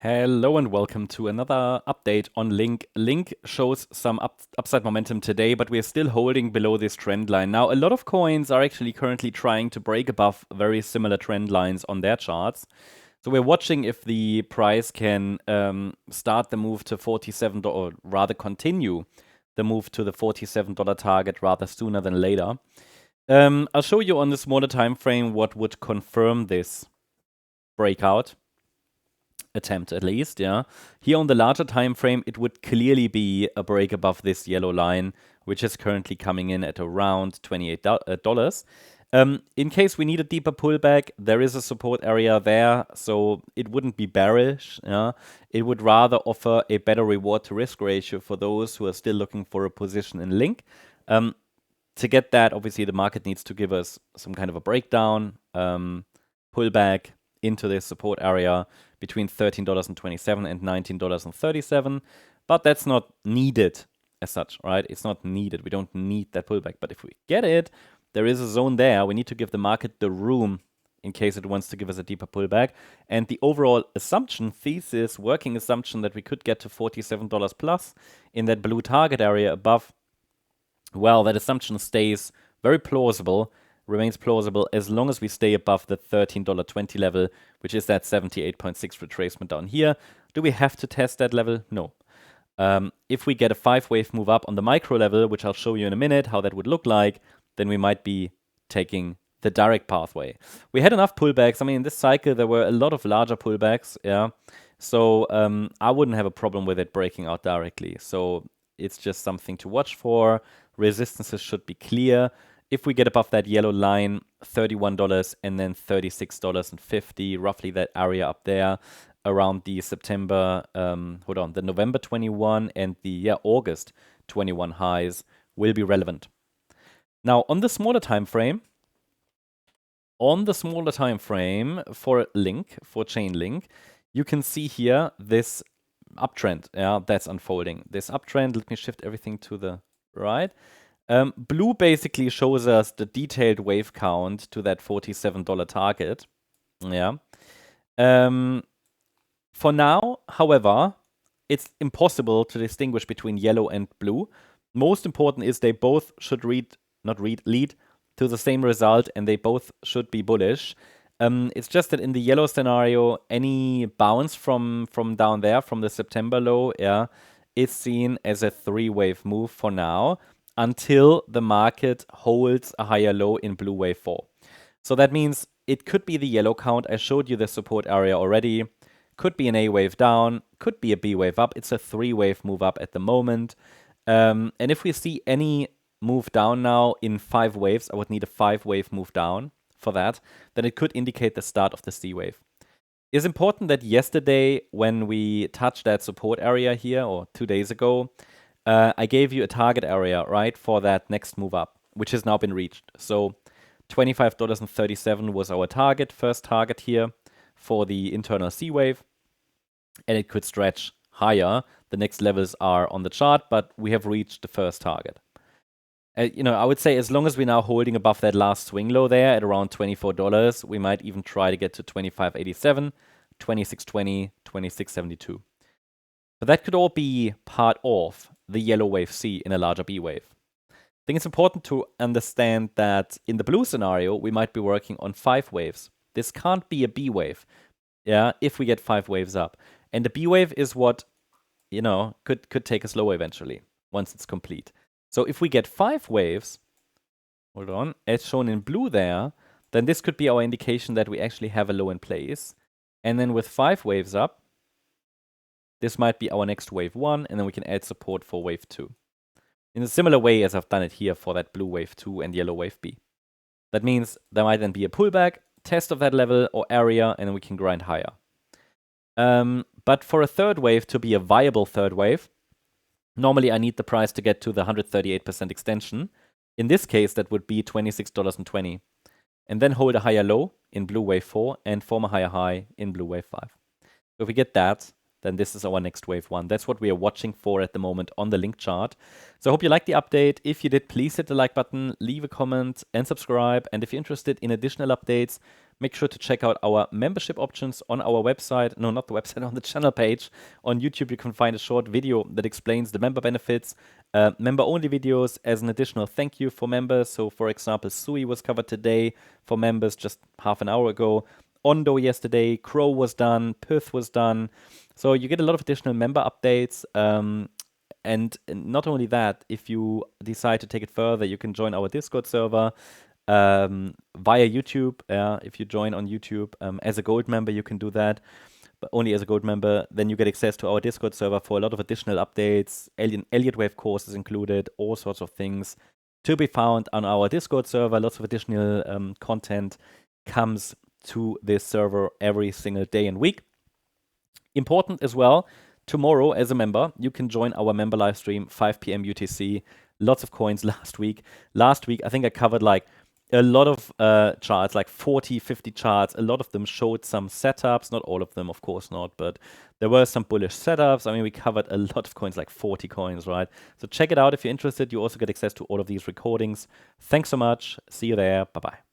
Hello and welcome to another update on Link. Link shows some upside momentum today, but we're still holding below this trend line. Now, a lot of coins are actually currently trying to break above very similar trend lines on their charts. So we're watching if the price can start the move to $47, or rather continue the move to the $47 target rather sooner than later. I'll show you on the smaller time frame what would confirm this breakout attempt, at least. Yeah, here on the larger time frame, it would clearly be a break above this yellow line, which is currently coming in at around $28. In case we need a deeper pullback, there is a support area there, so it wouldn't be bearish. Yeah, it would rather offer a better reward to risk ratio for those who are still looking for a position in Link. To get that, obviously the market needs to give us some kind of a breakdown, pullback into this support area between $13.27 and $19.37, but that's not needed as such, right? It's not needed. We don't need that pullback, but if we get it, there is a zone there. We need to give the market the room in case it wants to give us a deeper pullback. And the overall assumption, thesis, working assumption that we could get to $47 plus in that blue target area above, well, that assumption stays very plausible, remains plausible as long as we stay above the $13.20 level, which is that 78.6 retracement down here. Do we have to test that level? No. If we get a 5-wave move up on the micro level, which I'll show you in a minute how that would look like, then we might be taking the direct pathway. We had enough pullbacks. I mean, in this cycle, there were a lot of larger pullbacks, yeah. So I wouldn't have a problem with it breaking out directly. So it's just something to watch for. Resistances should be clear. If we get above that yellow line, $31 and then $36.50, roughly that area up there around the the November 21 and the August 21 highs will be relevant. Now, on the smaller time frame, for Link, for Chainlink, you can see here this uptrend, that's unfolding. This uptrend, let me shift everything to the right. Blue basically shows us the detailed wave count to that $47 target. Yeah. For now, however, it's impossible to distinguish between yellow and blue. Most important is they both should lead to the same result, and they both should be bullish. It's just that in the yellow scenario, any bounce from down there, from the September low, is seen as a 3-wave move for now, until the market holds a higher low in blue wave 4. So that means it could be the yellow count. I showed you the support area already. Could be an A wave down, could be a B wave up. It's a 3-wave move up at the moment. And if we see any move down now in 5 waves, I would need a 5-wave move down for that. Then it could indicate the start of the C wave. It's important that yesterday, when we touched that support area here, or 2 days ago, I gave you a target area, right, for that next move up, which has now been reached. So $25.37 was our target, first target here for the internal C wave, and it could stretch higher. The next levels are on the chart, but we have reached the first target. I would say as long as we're now holding above that last swing low there at around $24, we might even try to get to $25.87, $26.20, $26.72. But that could all be part of the yellow wave C in a larger B wave. I think it's important to understand that in the blue scenario, we might be working on 5 waves. This can't be a B wave, if we get 5 waves up. And the B wave is what, could take us lower eventually, once it's complete. So if we get 5 waves, as shown in blue there, then this could be our indication that we actually have a low in place. And then with 5 waves up, this might be our next wave 1, and then we can add support for wave 2. In a similar way as I've done it here for that blue wave 2 and yellow wave B. That means there might then be a pullback, test of that level or area, and then we can grind higher. But for a third wave to be a viable third wave, normally I need the price to get to the 138% extension. In this case, that would be $26.20. And then hold a higher low in blue wave 4 and form a higher high in blue wave 5. So if we get that, then this is our next wave 1. That's what we are watching for at the moment on the Link chart. So I hope you liked the update. If you did, please hit the like button, leave a comment and subscribe. And if you're interested in additional updates, Make sure to check out our membership options on our website. No, not the website, on the channel page. On YouTube, you can find a short video that explains the member benefits, member-only videos as an additional thank you for members. So, for example, Sui was covered today for members just half an hour ago. Ondo yesterday, Crow was done, Pith was done. So you get a lot of additional member updates. And not only that, if you decide to take it further, you can join our Discord server via YouTube. If you join on YouTube as a gold member, you can do that, but only as a gold member. Then you get access to our Discord server for a lot of additional updates. Elliott Wave courses included, all sorts of things to be found on our Discord server. Lots of additional content comes to this server every single day and week. Important as well, tomorrow as a member, you can join our member live stream, 5 p.m. UTC. Lots of coins last week. Last week, I think I covered like a lot of charts, like 40, 50 charts. A lot of them showed some setups. Not all of them, of course not, but there were some bullish setups. I mean, we covered a lot of coins, like 40 coins, right? So check it out if you're interested. You also get access to all of these recordings. Thanks so much. See you there. Bye-bye.